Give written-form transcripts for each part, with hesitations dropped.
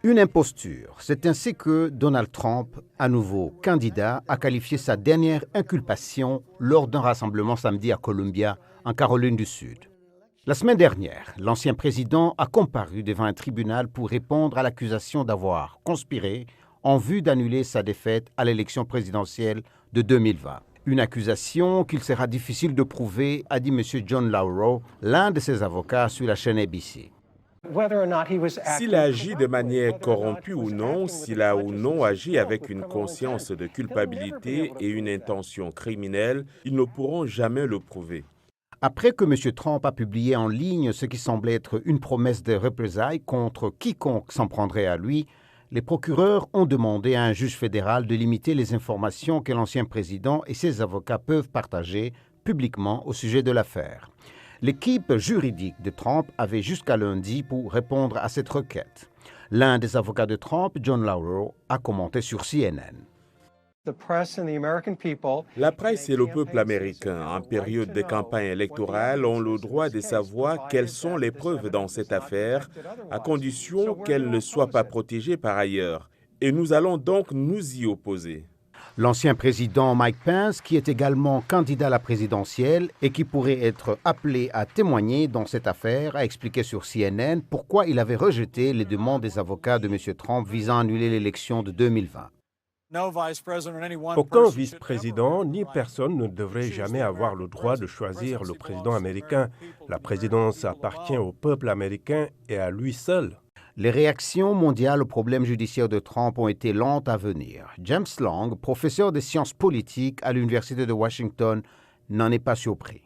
Une imposture. C'est ainsi que Donald Trump, à nouveau candidat, a qualifié sa dernière inculpation lors d'un rassemblement samedi à Columbia, en Caroline du Sud. La semaine dernière, l'ancien président a comparu devant un tribunal pour répondre à l'accusation d'avoir conspiré en vue d'annuler sa défaite à l'élection présidentielle de 2020. Une accusation qu'il sera difficile de prouver, a dit M. John Lauro, l'un de ses avocats sur la chaîne ABC. S'il a agi de manière corrompue ou non, s'il a ou non agi avec une conscience de culpabilité et une intention criminelle, ils ne pourront jamais le prouver. Après que M. Trump a publié en ligne ce qui semblait être une promesse de représailles contre quiconque s'en prendrait à lui, les procureurs ont demandé à un juge fédéral de limiter les informations que l'ancien président et ses avocats peuvent partager publiquement au sujet de l'affaire. L'équipe juridique de Trump avait jusqu'à lundi pour répondre à cette requête. L'un des avocats de Trump, John Lauro, a commenté sur CNN. La presse et le peuple américain, en période de campagne électorale, ont le droit de savoir quelles sont les preuves dans cette affaire, à condition qu'elles ne soient pas protégées par ailleurs. Et nous allons donc nous y opposer. L'ancien président Mike Pence, qui est également candidat à la présidentielle et qui pourrait être appelé à témoigner dans cette affaire, a expliqué sur CNN pourquoi il avait rejeté les demandes des avocats de M. Trump visant à annuler l'élection de 2020. Aucun vice-président ni personne ne devrait jamais avoir le droit de choisir le président américain. La présidence appartient au peuple américain et à lui seul. Les réactions mondiales aux problèmes judiciaires de Trump ont été lentes à venir. James Long, professeur de sciences politiques à l'Université de Washington, n'en est pas surpris.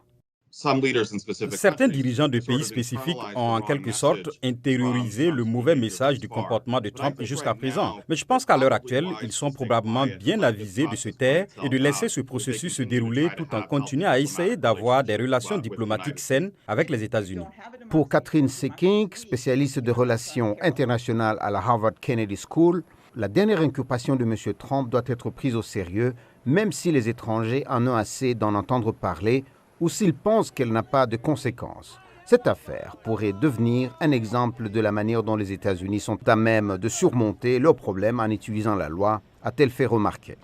Certains dirigeants de pays spécifiques ont en quelque sorte intériorisé le mauvais message du comportement de Trump jusqu'à présent. Mais je pense qu'à l'heure actuelle, ils sont probablement bien avisés de se taire et de laisser ce processus se dérouler tout en continuant à essayer d'avoir des relations diplomatiques saines avec les États-Unis. Pour Catherine Seking, spécialiste de relations internationales à la Harvard Kennedy School, la dernière inculpation de M. Trump doit être prise au sérieux, même si les étrangers en ont assez d'en entendre parler ou s'ils pensent qu'elle n'a pas de conséquences. Cette affaire pourrait devenir un exemple de la manière dont les États-Unis sont à même de surmonter leurs problèmes en utilisant la loi, a-t-elle fait remarquer.